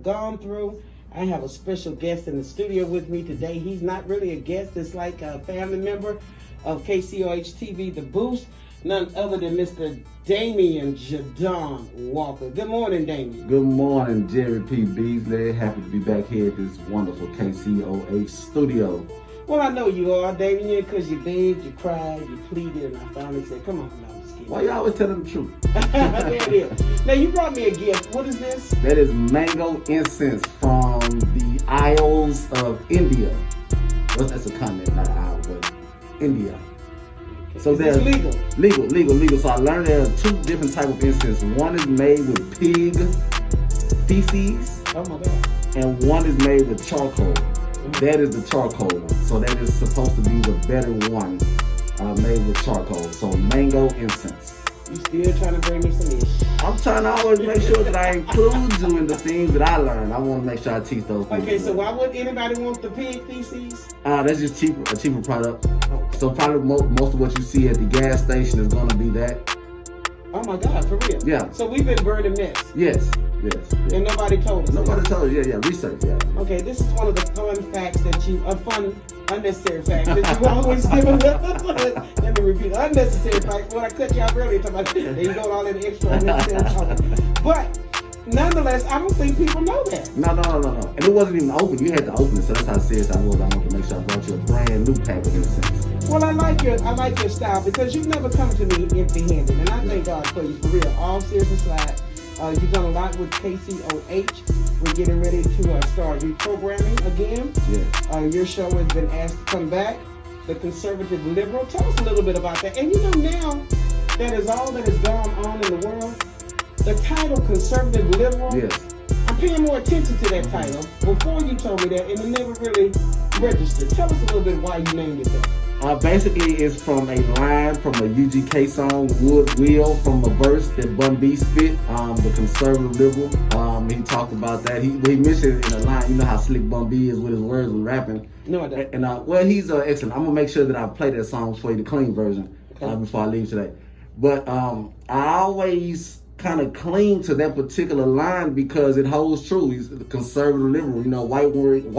gone through. I have a special guest in the studio with me today. He's not really a guest. It's like a family member of KCOH TV, The Boost. None other than Mr. Damion Jadon Walker. Good morning, Damion. Good morning, Jerry P. Beasley. Happy to be back here at this wonderful KCOH studio. Well, I know you are, Damion, because you begged, you cried, you pleaded, and I finally said, come on, no, I'm just kidding. Why you always telling the truth? There it is. Now, you brought me a gift. What is this? That is mango incense from the Isles of India. Well, that's a continent, not an isle, but India. So it's legal. Legal. So I learned there are two different types of incense. One is made with pig feces. Oh my God. And one is made with charcoal. That is the charcoal one. So that is supposed to be the better one, made with charcoal. So mango incense. You still trying to bring me some ish? I'm trying to always make sure that I include you in the things that I learn. I want to make sure I teach those things. Okay, so why would anybody want the pig feces? That's just cheaper, a cheaper product. Okay. So probably most of what you see at the gas station is going to be that. Oh my God, for real? Yeah. So we've been burning mess. Yes. And nobody told us. Nobody told you. Yeah. Research. Yeah. Okay, this is one of the fun facts that you, unnecessary facts that you always give us. Let me repeat, unnecessary facts. When I cut you off earlier, talking about, there you go, all that extra unnecessary talking. But nonetheless, I don't think people know that. No. And it wasn't even open. You had to open it, so that's how serious I was. I wanted to make sure I brought you a brand new pack of incense. Well, I like your style because you've never come to me empty-handed, and I thank God for you, for real. All serious aside, you've done a lot with KCOH. We're getting ready to start reprogramming again. Yes. Your show has been asked to come back. The Conservative Liberal. Tell us a little bit about that. And you know, now that is all that has gone on in the world, the title Conservative Liberal. Yes. I'm paying more attention to that title. Before you told me that, and it never really registered. Tell us a little bit why you named it that. Basically, it's from a line from a UGK song, Wood Will, from a verse that Bun B spit, the Conservative Liberal. He talked about that. He mentioned it in a line. You know how slick Bun B is with his words when rapping. No, I don't. And well, he's excellent. I'm gonna make sure that I play that song for you, the clean version, before I leave today. But I always kind of cling to that particular line because it holds true. He's the Conservative Liberal. You know, right wing,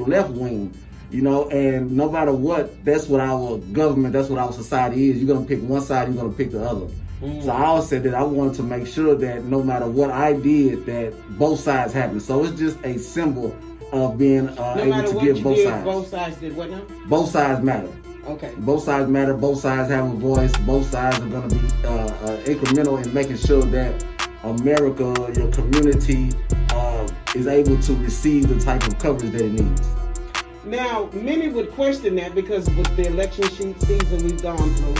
left wing. You know, and no matter what, that's what our government, that's what our society is. You're going to pick one side, you're going to pick the other. So I always said that I wanted to make sure that no matter what I did, that both sides happen. So it's just a symbol of being able to give both sides. Both sides did what now? Both sides matter. Okay. Both sides matter. Both sides have a voice. Both sides are going to be incremental in making sure that America, your community, is able to receive the type of coverage that it needs. Now, many would question that because with the election season we've gone through,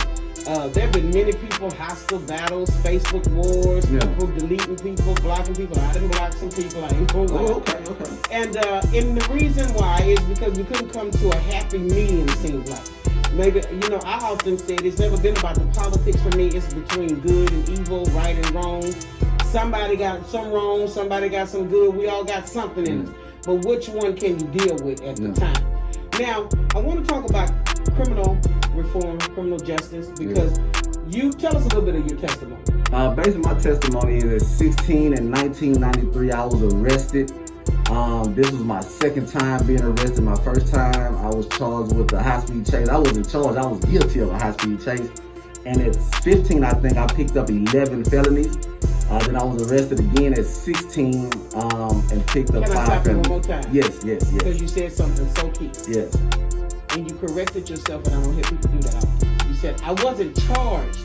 there have been many people, hostile battles, Facebook wars, people deleting people, blocking people. I didn't block some people, I ain't gonna lie. Okay. And the reason why is because we couldn't come to a happy medium, it seems like. Maybe, you know, I often say it's never been about the politics for me. It's between good and evil, right and wrong. Somebody got some wrong, somebody got some good. We all got something in us. But which one can you deal with at the time? Now, I want to talk about criminal reform, criminal justice, because you tell us a little bit of your testimony. Basically, my testimony is at 16 in 1993, I was arrested. This was my second time being arrested. My first time, I was charged with a high-speed chase. I wasn't charged, I was guilty of a high-speed chase. And at 15, I think I picked up 11 felonies. Then I was arrested again at 16 and picked up 5 felonies. Can I stop you one more time? Yes. Because you said something so key. Yes. And you corrected yourself, and I don't hear people do that often. You said, I wasn't charged,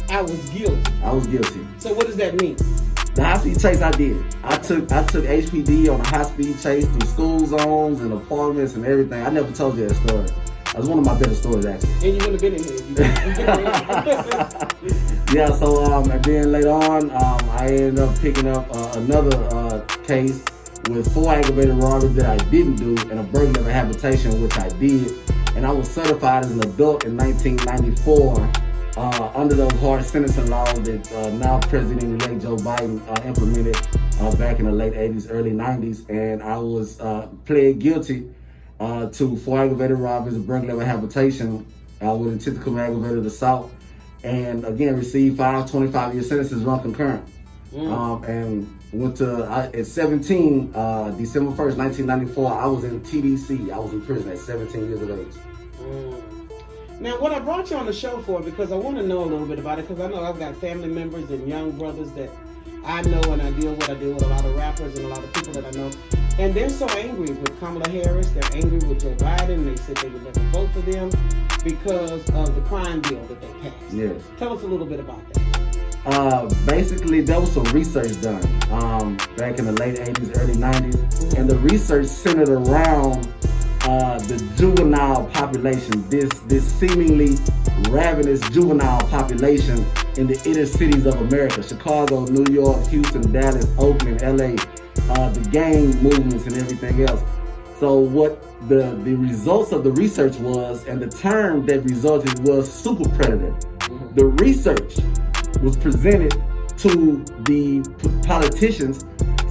I was guilty. I was guilty. So what does that mean? The high-speed chase I did. I took HPD on a high-speed chase through school zones and apartments and everything. I never told you that story. That was one of my better stories, actually. And you wouldn't have been in here. Yeah, so and then later on, I ended up picking up another case with 4 aggravated robberies that I didn't do and a burglary of a habitation, which I did. And I was certified as an adult in 1994 under those hard sentencing laws that now President-elect Joe Biden implemented back in the late 80s, early 90s. And I was pled guilty to 4 aggravated robberies, a burglary of a habitation with intent to commit aggravated assault, and again received 5 25-year sentences run concurrent. And At 17, December 1st, 1994, I was in TDC. I was in prison at 17 years of age. Now, what I brought you on the show for, because I want to know a little bit about it, because I know I've got family members and young brothers that I know, and I deal with a lot of rappers and a lot of people that I know, and they're so angry with Kamala Harris. They're angry with Joe Biden. They said they would never vote for them because of the crime bill that they passed. Yes. Tell us a little bit about that. Basically, there was some research done back in the late 80s, early 90s, and the research centered around the juvenile population, this seemingly ravenous juvenile population in the inner cities of America: Chicago, New York, Houston, Dallas, Oakland, LA, the gang movements and everything else. So what the results of the research was, and the term that resulted, was super predator. The research was presented to the politicians,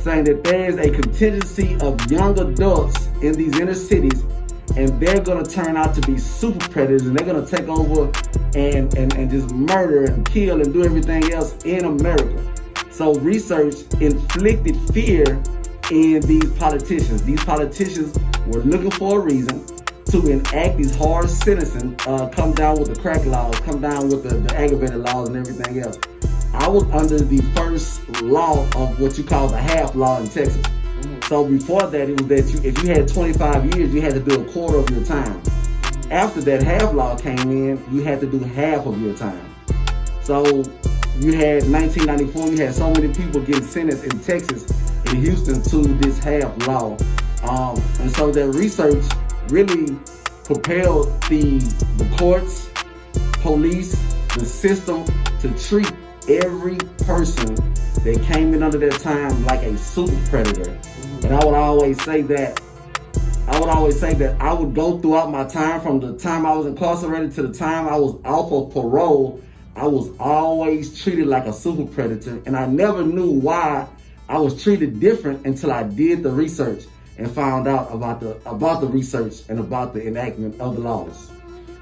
saying that there is a contingency of young adults in these inner cities, and they're going to turn out to be super predators, and they're going to take over and just murder and kill and do everything else in America. So research inflicted fear in these politicians. These politicians were looking for a reason to enact these hard sentencing, come down with the crack laws, come down with the aggravated laws and everything else. I was under the first law of what you call the half law in Texas. So before that, it was that if you had 25 years, you had to do a quarter of your time. After that half law came in, you had to do half of your time. So you had 1994, you had so many people getting sentenced in Texas, in Houston, to this half law. And so that research really propelled the courts, police, the system to treat every person that came in under that time like a super predator. And I would always say that I would go throughout my time, from the time I was incarcerated to the time I was off of parole, I was always treated like a super predator, and I never knew why I was treated different until I did the research and found out about the research and about the enactment of the laws.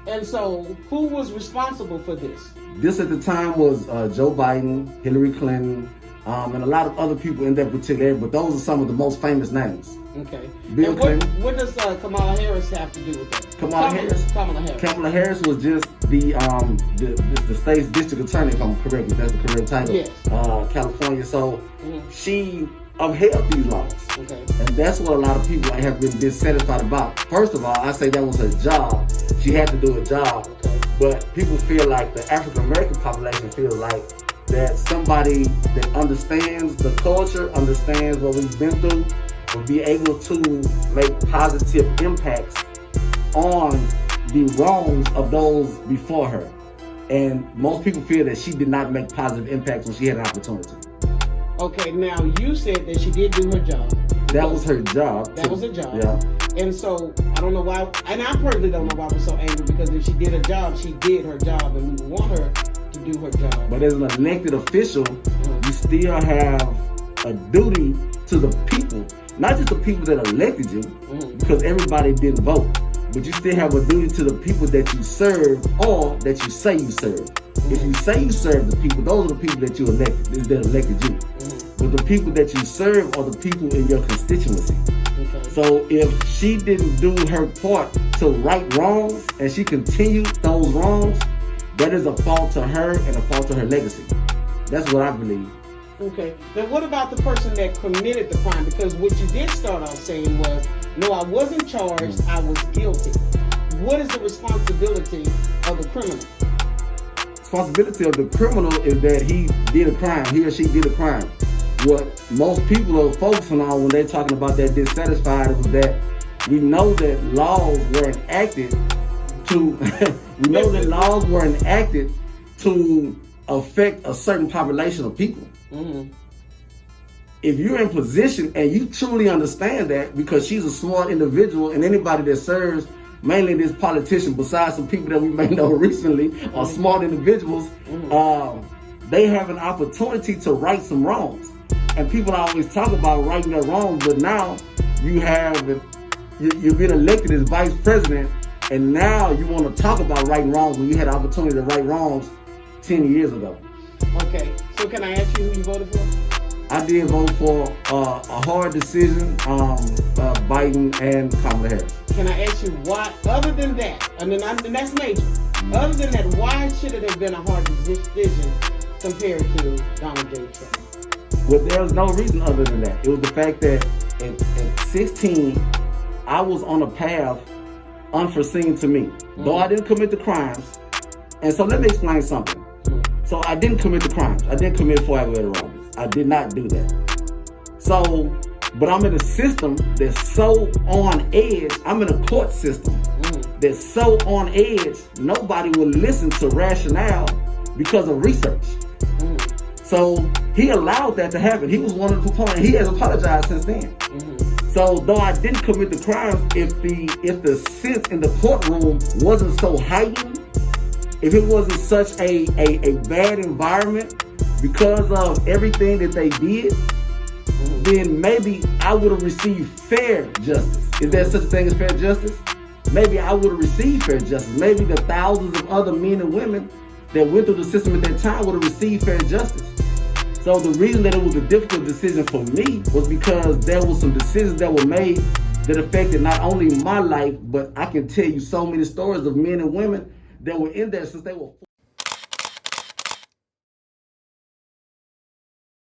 And so, who was responsible for this? This at the time was Joe Biden, Hillary Clinton, and a lot of other people in that particular area, but those are some of the most famous names. Okay. Bill and Clinton. What does Kamala Harris have to do with that? Kamala Harris was just the state's district attorney, if I'm correct, if that's the correct title. Yes. California. So she upheld these laws. Okay. And that's what a lot of people have been dissatisfied about. First of all, I say that was her job. She had to do a job. Okay. But people feel like the African American population feels like that somebody that understands the culture, understands what we've been through, will be able to make positive impacts on the wrongs of those before her. And most people feel that she did not make positive impacts when she had an opportunity. Okay, now you said that she did do her job. That was her job. That was her job. Yeah. And so, I don't know why, and I personally don't know why we're so angry, because if she did her job, she did her job, and we want her to do her job. But as an elected official, you still have a duty to the people. Not just the people that elected you, because everybody didn't vote, but you still have a duty to the people that you serve or that you say you serve. If you say you serve the people, those are the people that you elected, that elected you. But the people that you serve are the people in your constituency. Okay. So if she didn't do her part to right wrongs, and she continued those wrongs, that is a fault to her and a fault to her legacy. That's what I believe. Okay. Now, what about the person that committed the crime? Because what you did start off saying was, no, I wasn't charged, I was guilty. What is the responsibility of the criminal? Responsibility of the criminal is that he did a crime, he or she did a crime. What most people are focusing on when they're talking about that dissatisfied was that we know that laws were enacted to affect a certain population of people. If you're in position and you truly understand that, because she's a smart individual, and anybody that serves, mainly this politician, besides some people that we may know recently, are smart individuals, they have an opportunity to right some wrongs. And people always talk about righting their wrongs, but now you've been elected as vice president, and now you want to talk about righting wrongs when you had the opportunity to right wrongs 10 years ago. Okay, so can I ask you who you voted for? I did vote for a hard decision, Biden and Kamala Harris. Can I ask you why, other than that, and that's major, other than that, why should it have been a hard decision compared to Donald J. Trump? Well, there was no reason other than that. It was the fact that at 16, I was on a path unforeseen to me. Though I didn't commit the crimes. And so let me explain something. So I didn't commit the crimes. I didn't commit 4 aggravated robberies. I did not do that. So, but I'm in a system that's so on edge. I'm in a court system that's so on edge, nobody will listen to rationale because of research. So he allowed that to happen. He was one of the proponents. He has apologized since then. So though I didn't commit the crimes, if the sense in the courtroom wasn't so heightened, if it wasn't such a bad environment because of everything that they did, then maybe I would have received fair justice. Is there such a thing as fair justice? Maybe I would have received fair justice. Maybe the thousands of other men and women that went through the system at that time would have received fair justice. So the reason that it was a difficult decision for me was because there were some decisions that were made that affected not only my life, but I can tell you so many stories of men and women that were in there since they were